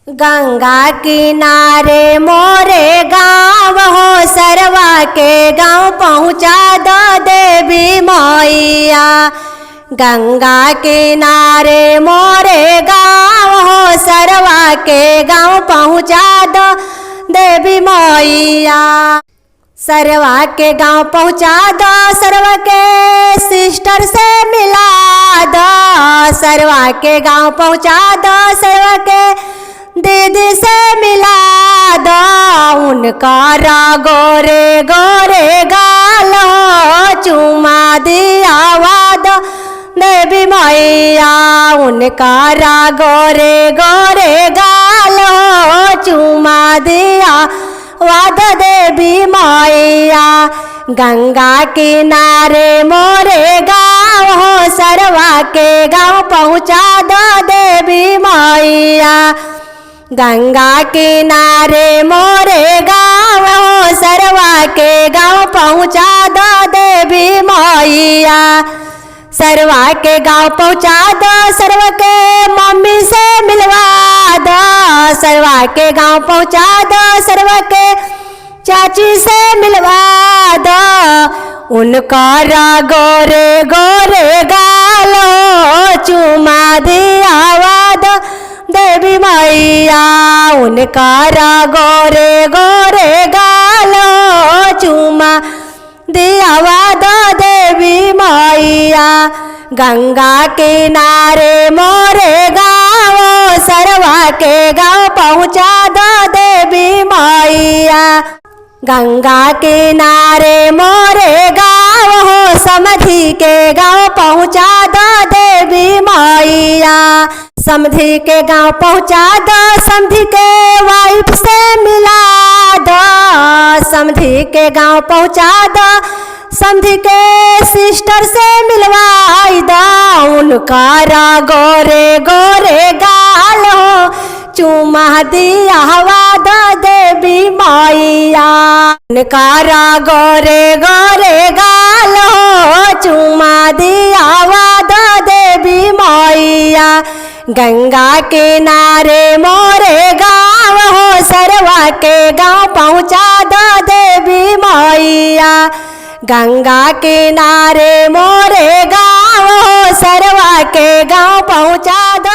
गंगा किनारे मोरे गाँव हो, सरवा के गाँव पहुँचा दो देवी मैया। गंगा किनारे मोरे गाँव हो, सरवा के गाँव पहुँचा दो देवी मैया। सरवा के गाँव पहुँचा दो, सरवा के सिस्टर से मिला दो। सरवा के गाँव पहुँचा दो, सरवा के दीदी से मिला दो। उनका गोरे गोरे गाल हो, चुमा दिया वाद देवी मैया। उनका गोरे गोरे गाल हो, चुमा दिया वाद देवी मैया। गंगा किनारे मोरे गाँव हो, सरवा के गाँव पहुँचा दो देवी मैया। गंगा किनारे मोरे गाँव हो, सरवा के गाँव पहुँचा दो देवी मैया। सरवा के गाँव पहुँचा दो, सरवा के मम्मी से मिलवा दो। सरवा के गाँव पहुँचा दो, सरवा के चाची से मिलवा दो। उनका गोरे गोरे गाल हो, चुमा दिया वाद देवी मैया। उनका गोरे गोरे गाल हो, चुमा दिया वाद देवी मैया। गंगा किनारे मोरे गाँव, सरवा के गाँव पहुँचा दो देवी मैया। गंगा किनारे मोरे गाँव हो, समधी के गाँव पहुँचा दो देवी मैया। समधी के गाँव पहुँचा दो, समधी के वाइफ से मिला दो। समधी के गाँव पहुँचा दो, समधी के सिस्टर से मिलवाई दो। उनका गोरे गोरे गाल हो, चुमा दिया वाद देवी मैया। उनका गोरे गोरे गाल हो, चुमा दिया वाद देवी मैया। गंगा किनारे मोरे गाँव हो, सरवा के गाँव पहुँचा दो देवी मैया। गंगा किनारे मोरे गाँव हो, सरवा के गाँव पहुँचा दो।